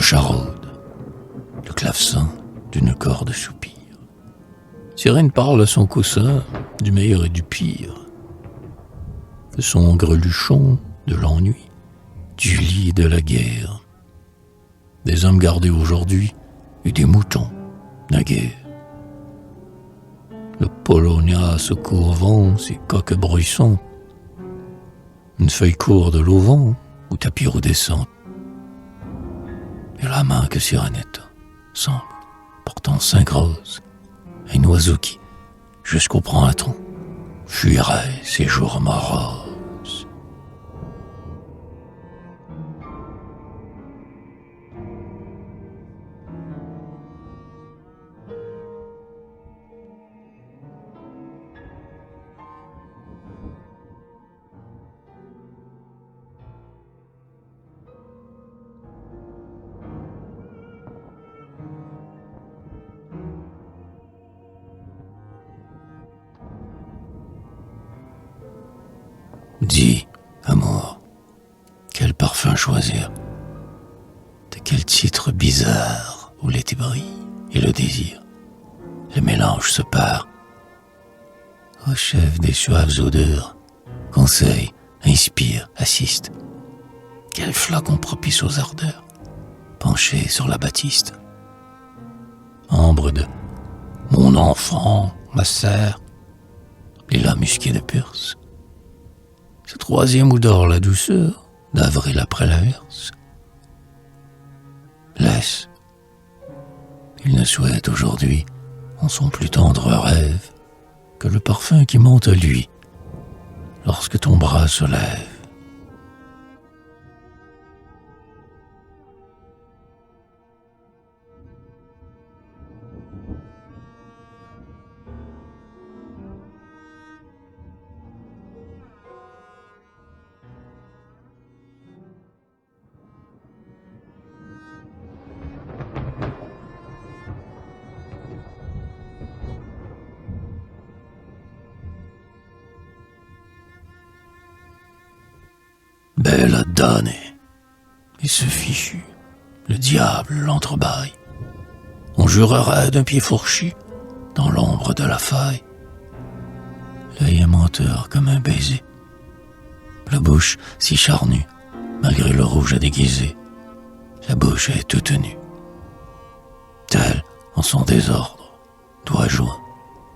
charaude, le clavecin d'une corde soupire. Sirène parle à son coussin du meilleur et du pire, de son greluchon, de l'ennui, du lit de la guerre, des hommes gardés aujourd'hui et des moutons naguère. Le Polonia secoue au vent ses coques bruissantes, une feuille court de l'auvent ou tapis redescend. Et la main que Sirenette semble portant 5 roses, un oiseau qui, jusqu'au printemps, fuirait ces jours moroses. Dis, amour, quel parfum choisir? De quel titre bizarre où l'été brille et le désir, le mélange se part. Au chef des suaves odeurs, conseille, inspire, assiste. Quel flacon propice aux ardeurs, penché sur la batiste. Ambre de mon enfant, ma sœur, lilas musqué de Perse. Ce troisième où dort la douceur d'avril après l'averse. Laisse, il ne souhaite aujourd'hui en son plus tendre rêve que le parfum qui monte à lui lorsque ton bras se lève. Belle damnée, et ce fichu, le diable l'entrebâille. On jurerait d'un pied fourchu dans l'ombre de la faille. L'œil est menteur comme un baiser, la bouche si charnue, malgré le rouge à déguiser. La bouche est toute nue. Tel, en son désordre, doigt joint,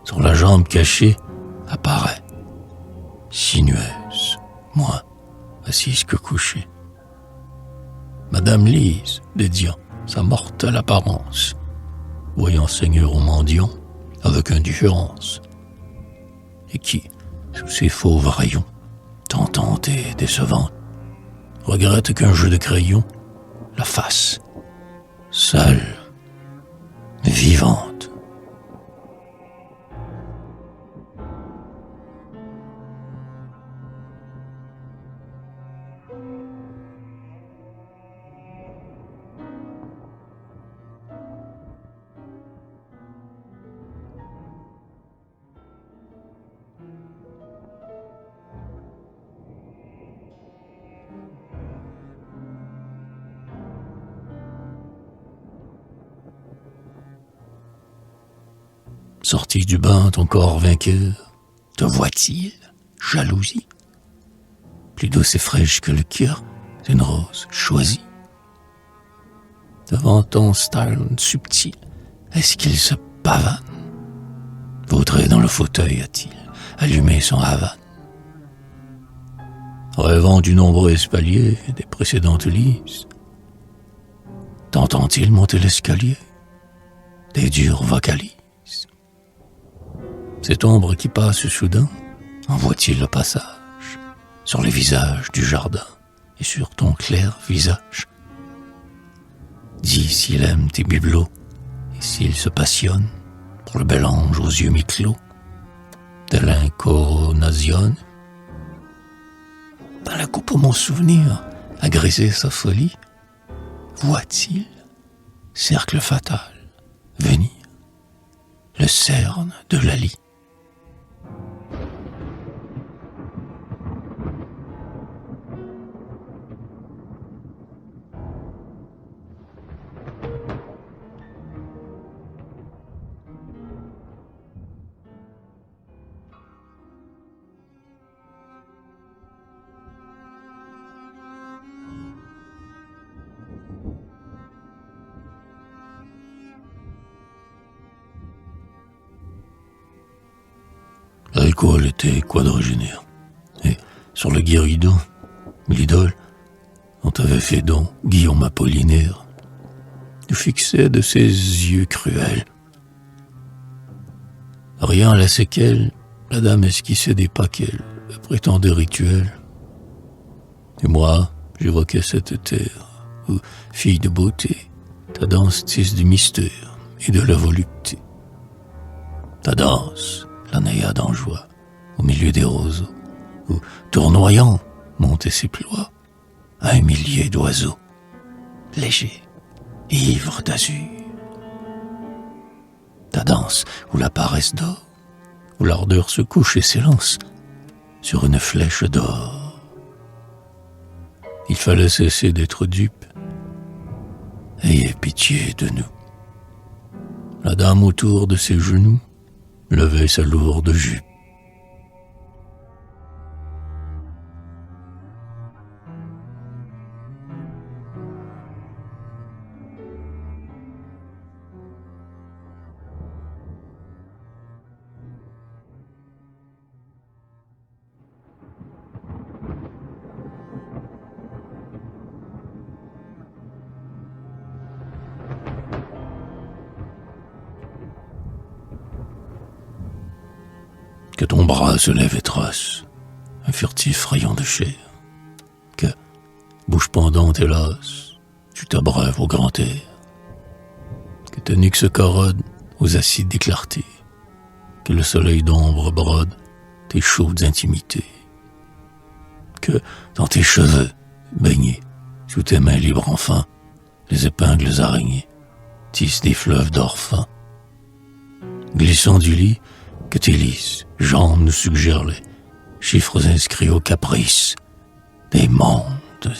sur la jambe cachée, apparaît, sinueuse, moins assise que couchée. Madame Lise, dédiant sa mortelle apparence, voyant seigneur au mendiant avec indifférence, et qui, sous ses fauves rayons, tentante et décevante, regrette qu'un jeu de crayon la fasse, seule, vivante. Sorti du bain, ton corps vainqueur, te voit-il, jalousie, plus douce et fraîche que le cœur d'une rose choisie. Devant ton style subtil, est-ce qu'il se pavane? Vautré dans le fauteuil a-t-il allumé son Havane? Rêvant du nombreux espalier des précédentes lises, t'entend-il monter l'escalier des dures vocalises? Cette ombre qui passe soudain, en voit-il le passage sur les visages du jardin et sur ton clair visage? Dis s'il aime tes bibelots et s'il se passionne pour le bel ange aux yeux mi-clos, tel un coronation. Dans la coupe où mon souvenir a grisé sa folie, voit-il, cercle fatal, venir, le cerne de Lali? L'alcool était quadragénaire. Et sur le guéridon, l'idole dont avait fait don Guillaume Apollinaire nous fixait de ses yeux cruels. Rien à la séquelle, la dame esquissait des paquets, prétendait rituels. Et moi, j'évoquais cette terre où, fille de beauté, ta danse tisse du mystère et de la volupté. Ta danse, la naïade en joie, au milieu des roseaux, où, tournoyant, montaient ses ploies, à un millier d'oiseaux, légers, ivres d'azur. Ta danse, où la paresse dort, où l'ardeur se couche et s'élance sur une flèche d'or. Il fallait cesser d'être dupe. Ayez pitié de nous. La dame autour de ses genoux levait sa lourde jupe. Que ton bras se lève et trace un furtif rayon de chair, que, bouche pendante hélas, tu t'abreuves au grand air, que ta nuque se corrode aux acides des clartés, que le soleil d'ombre brode tes chaudes intimités, que dans tes cheveux, baignés sous tes mains libres enfin, les épingles araignées tissent des fleuves d'or fin, glissant du lit, que tes lisses jambes nous suggèrent les chiffres inscrits au caprice des mondes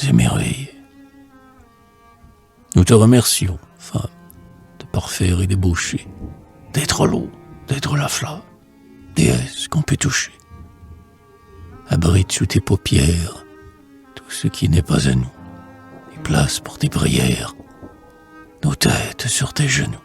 émerveillés. Nous te remercions, femme, de parfaire et débaucher, d'être l'eau, d'être la flamme, déesse qu'on peut toucher. Abrite sous tes paupières tout ce qui n'est pas à nous, et place pour tes prières nos têtes sur tes genoux.